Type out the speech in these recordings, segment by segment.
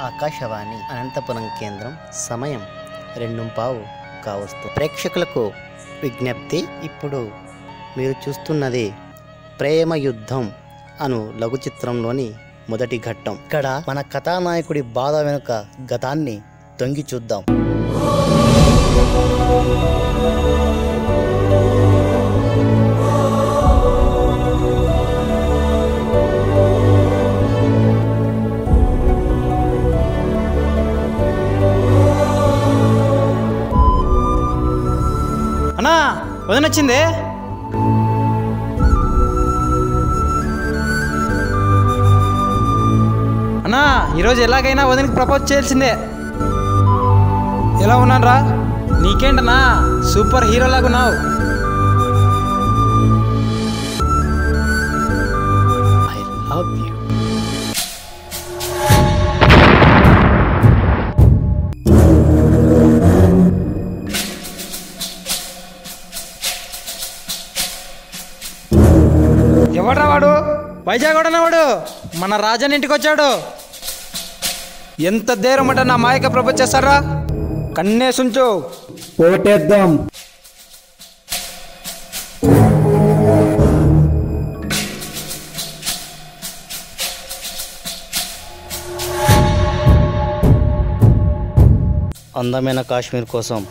ఆకాశవాణి అనంతపురం కేంద్రం సమయం 2:15 కావస్తు. ప్రేక్షకులకు విజ్ఞప్తి, ఇప్పుడు మీరు చూస్తున్నది ప్రేమ యుద్ధం అను లఘు చిత్రంలోని మొదటి ఘట్టం. ఇక్కడ మన కథానాయకుడి బాధ వెనుక గతాన్ని తొంగి చూద్దాం. అన్నా వదినొచ్చింది. అన్నా ఈరోజు ఎలాగైనా వదినకి ప్రపోజ్ చేయాల్సిందే. ఎలా ఉన్నాను రా? నీకేంటన్నా సూపర్ హీరో లాగా ఉన్నావు. I love you. ఎవడ్రా వాడు? వైజాగ్ వాడు మన రాజన్ ఇంటికి వచ్చాడు. ఎంత ధైర్యమట నా మాయక ప్రపోజ్ చేస్తారా? కన్నేసుంచు, కోటేద్దాం. అందమైన కాశ్మీర్ కోసం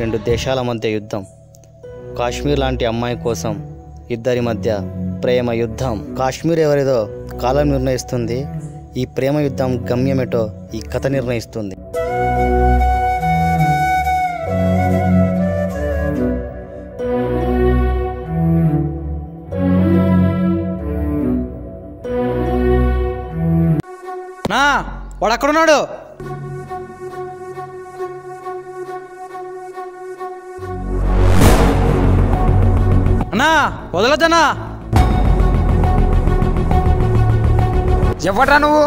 2 దేశాల మధ్య యుద్ధం. కాశ్మీర్ లాంటి అమ్మాయి కోసం ఇద్దరి మధ్య ప్రేమ యుద్ధం. కాశ్మీర్ ఎవరిదో కాలం నిర్ణయిస్తుంది. ఈ ప్రేమ యుద్ధం గమ్యమేటో ఈ కథ నిర్ణయిస్తుంది. నా వాడు అక్కడున్నాడు. అన్నా వదలద్దనా. ఎవడ్రా నువ్వు?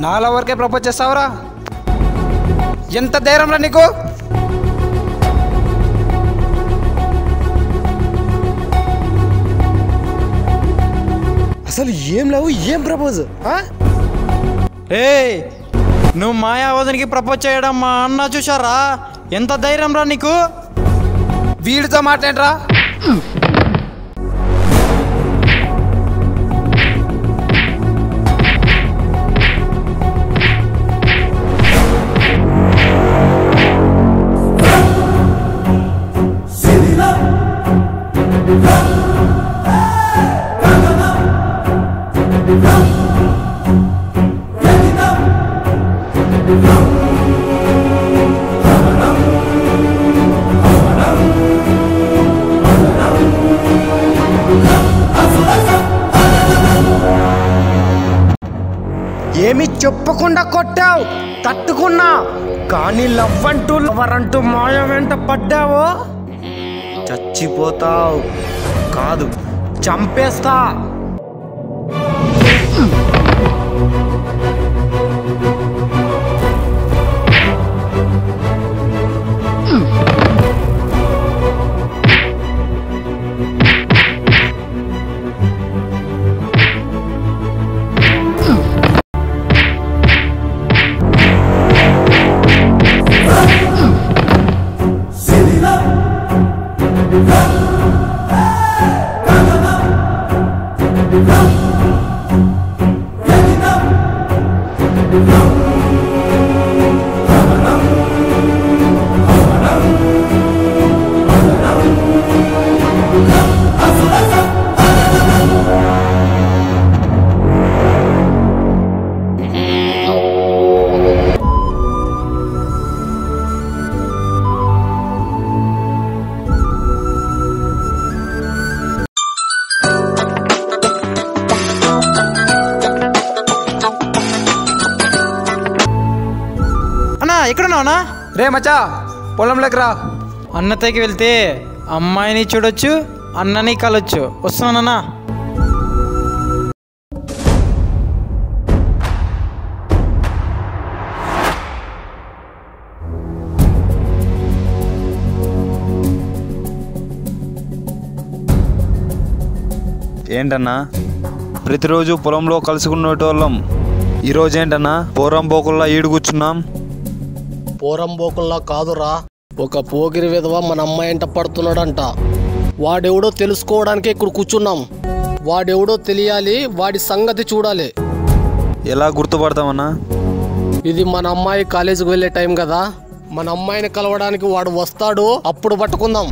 నా లవర్కే ప్రపోజ్ చేస్తావురా? ఎంత ధైర్యంరా నీకు? అసలు ఏం లేవు, ఏం ప్రపోజ్? ఏయ్, నువ్వు మాయావతికి ప్రపోజ్ చేయడం మా అన్న చూశారా? ఎంత ధైర్యం రా నీకు? వీడితో మాట్లాడరా? ఏమి చెప్పకుండా కొట్టావు, తట్టుకున్నా. కానీ లవ్వరంటూ మాయ వెంట పడ్డావో చచ్చిపోతావు. కాదు, చంపేస్తా. ఎక్కడున్నావునా? రే మచ్చా, పొలంలోకి రా. అన్నతకి వెళ్తే అమ్మాయిని చూడొచ్చు, అన్నని కలొచ్చు. వస్తున్నానన్నా. ఏంటన్నా ప్రతిరోజు పొలంలో కలుసుకునేటోళ్ళం, ఈరోజు ఏంటన్నా పోరంబోకుల్లా ఈడు కూర్చున్నాం? పోరంబోకుల్లా కాదురా, ఒక పోకిరి విధవ మన అమ్మాయి ఎంట పడుతున్నాడంట. వాడెవడో తెలుసుకోవడానికే ఇక్కడ కూర్చున్నాం. వాడెవడో తెలియాలి, వాడి సంగతి చూడాలి. ఎలా గుర్తుపడతామన్నా? ఇది మన అమ్మాయి కాలేజీకి వెళ్ళే టైం కదా, మన అమ్మాయిని కలవడానికి వాడు వస్తాడు, అప్పుడు పట్టుకుందాం.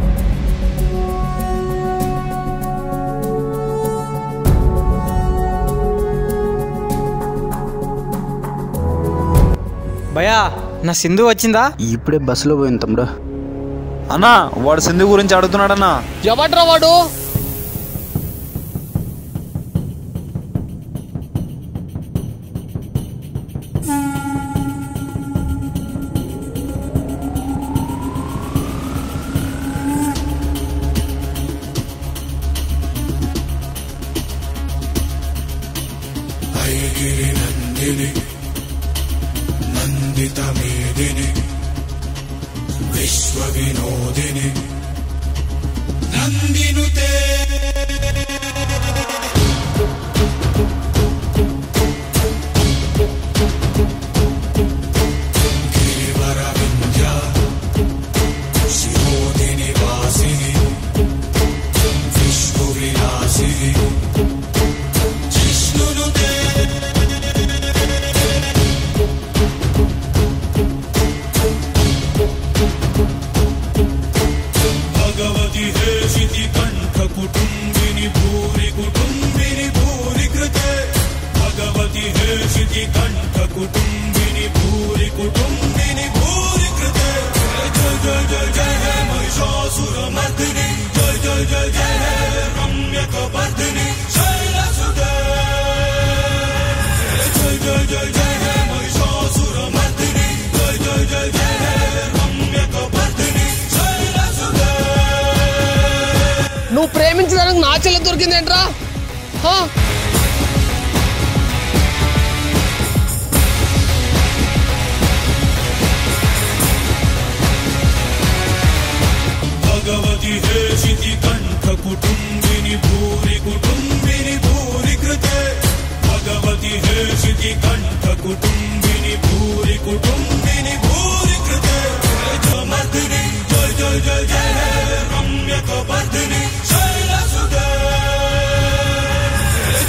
భయా, నా సింధు వచ్చిందా? ఇప్పుడే బస్సులో పోయింది తమ్ముడు. అన్నా వాడు సింధు గురించి అడుగుతున్నాడన్నా. ఎవడ్రా వాడు? నందిత మేదిని విశ్వ వినోదిని నందినుతే గిరివర వింధ్య శిరోదిని వాసిని విశ్వ విలాసిని జిష్ణునుతే భగవతి హే శితి కంఠ కుటుంబిని భూరి కుటుంబిని భూరి కృతే భగవతి హే శితి కంఠ కుటుంబిని భూరి కుటుంబిని భూరి కృతే జయ జయ జయ జయ హే మహిషాసుర మర్దిని జయ జయ జయ జయ హే రమ్యక వర్ధిని శైలసుతే జయ జయ జయ జయ హే మహిషాసుర మర్దిని జయ జయ జయ జయ హే రమ్యక వర్ధిని శైలసుతే. నువ్వు ప్రేమించడానికి నా చెల్లి దొరికిందేంట్రా? భగవతి హే శితి కంఠ కుటుంబిని భూరి కుటుంబిని భూరి కృతే భగవతి హే శితి కంఠ కుటుంబిని భూరి కుటుంబిని భూరి కృతే మర్దిని జయ జయ జయ జయ హే రమ్యక వర్ధిని శైలసుతే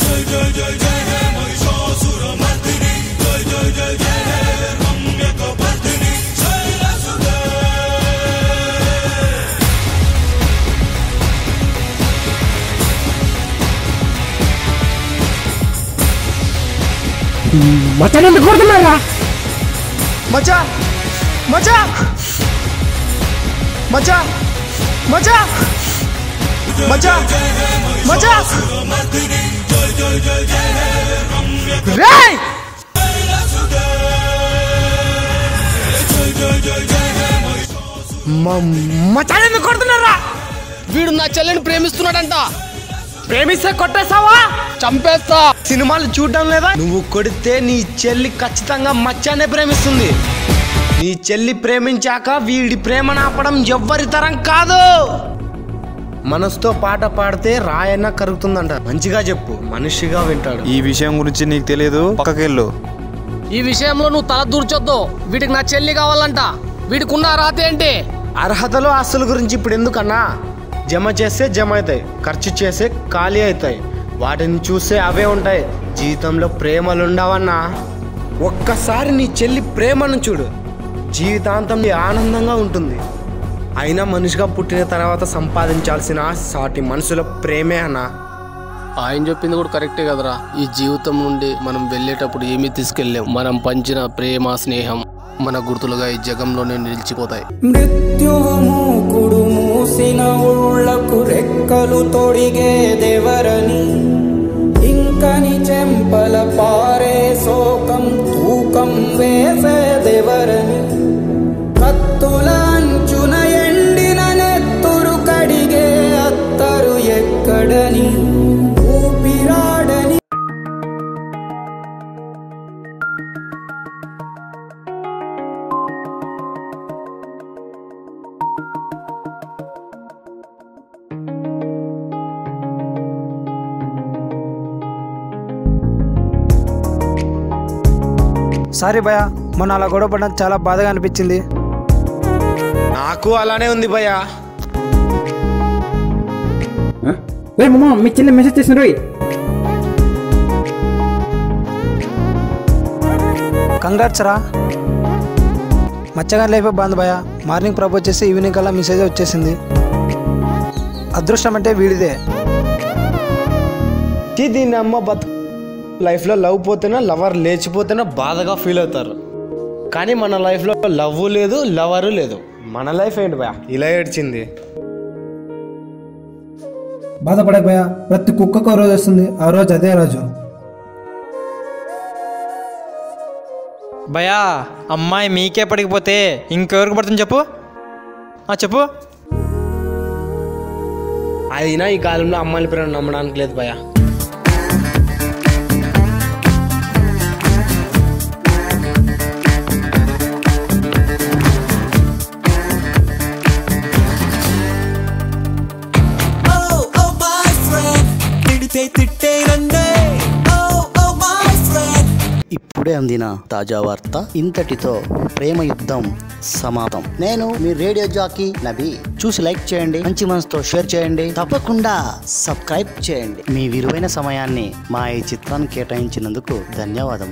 జయ జయ జయ జయ హే మహిషాసుర మర్దిని జయ జయ జయ జయ హే రమ్యక వర్ధిని శైలసుతే. మచ్చని కొడుతున్నారా? మచ్చా మచ్చా మచ్చా మచ్చా మచ్చా మచ్చా రేయ్ మచ్చని కొడుతున్నారా? వీడు నా చెల్లిని ప్రేమిస్తున్నాడంట. ప్రేమిస్తే కొట్టేస్తావా? చంపేస్తా. సినిమాలు చూడడం లేదా? నువ్వు కొడితే నీ చెల్లి ఖచ్చితంగా మచ్చానే ప్రేమిస్తుంది. నీ చెల్లి ప్రేమించాక వీడి ప్రేమను ఆపడం ఎవ్వరి తరం కాదు. మనసుతో పాట పాడితే రాయన్న కరుగుతుందంట. మంచిగా చెప్పు, మనిషిగా వింటాడు. ఈ విషయం గురించి నీకు తెలియదు, పక్కకెళ్ళు. ఈ విషయంలో నువ్వు తల దూర్చొద్దు. వీడికి నా చెల్లి కావాలంట. వీడికున్న రాత ఏంటి? అర్హతలు ఆస్తుల గురించి ఇప్పుడు ఎందుకన్నా? జమ చేస్తే జమ అవుతాయి, ఖర్చు చేస్తే ఖాళీ అవుతాయి. వాటిని చూస్తే అవే ఉంటాయి. జీవితంలో ప్రేమలు ఉండవన్నా. ఒక్కసారి నీ చెల్లి ప్రేమను చూడు, జీవితాంతం ఆనందంగా ఉంటుంది. అయినా మనిషిగా పుట్టిన తర్వాత సంపాదించాల్సిన సాటి మనుషుల ప్రేమే అన్నా. ఆయన చెప్పింది కూడా కరెక్టే కదరా. ఈ జీవితం నుండి మనం వెళ్ళేటప్పుడు ఏమీ తీసుకెళ్ళాం. మనం పంచిన ప్రేమ స్నేహం మన గుర్తులుగా ఈ జగంలోనే నిలిచిపోతాయి. మృత్యువు మూకుడు మూసిన ఉళ్లకు రెక్కలు తొడిగేదెవరని, ఇంకని చెంపల పారే శోకం తూకం వేసేదెవరని, కత్తుల అంచున ఎండిన సారీ భయ్యా, మొన్న అలా గొడవ పడడం చాలా బాధగా అనిపించింది. నాకు అలానే ఉంది భయ్యా. మీ చెల్లి మెసేజ్ చేసిన రోయ్. కంగ్రాట్స్ రా. మచ్చగా లైఫ్ బాగుంది భయ్యా. మార్నింగ్ ప్రపోజ్ చేసి ఈవినింగ్ కల్లా మెసేజ్ వచ్చేసింది. అదృష్టం అంటే వీడిదే. దీన్ని అమ్మ బతు లైఫ్లో లవ్ పోతేనే లవర్ లేచిపోతేనే బాధగా ఫీల్ అవుతారు. కానీ మన లైఫ్లో లవ్ లేదు, లవరు లేదు. మన లైఫ్ ఏంటి భయ్యా ఇలా ఏడ్చింది? బాధపడే భయ్యా, ప్రతి కుక్కకు రోజు వస్తుంది, ఆ రోజు అదే రోజు. భయ్యా, అమ్మాయి మీకే పడిపోతే ఇంకెవరికి పడుతుంది చెప్పు? చెప్పు. అయినా ఈ కాలంలో అమ్మాయిల పేరు నమ్మడానికి లేదు భయ్యా. ఇప్పుడే అందిన తాజా వార్త ఇంతటితో ప్రేమ యుద్ధం సమాప్తం. నేను మీ రేడియో జాకీ నబీ. చూసి లైక్ చేయండి, మంచి మనసుతో షేర్ చేయండి, తప్పకుండా సబ్స్క్రైబ్ చేయండి. మీ విలువైన సమయాన్ని మా ఈ చిత్రాన్ని కేటాయించినందుకు ధన్యవాదములు.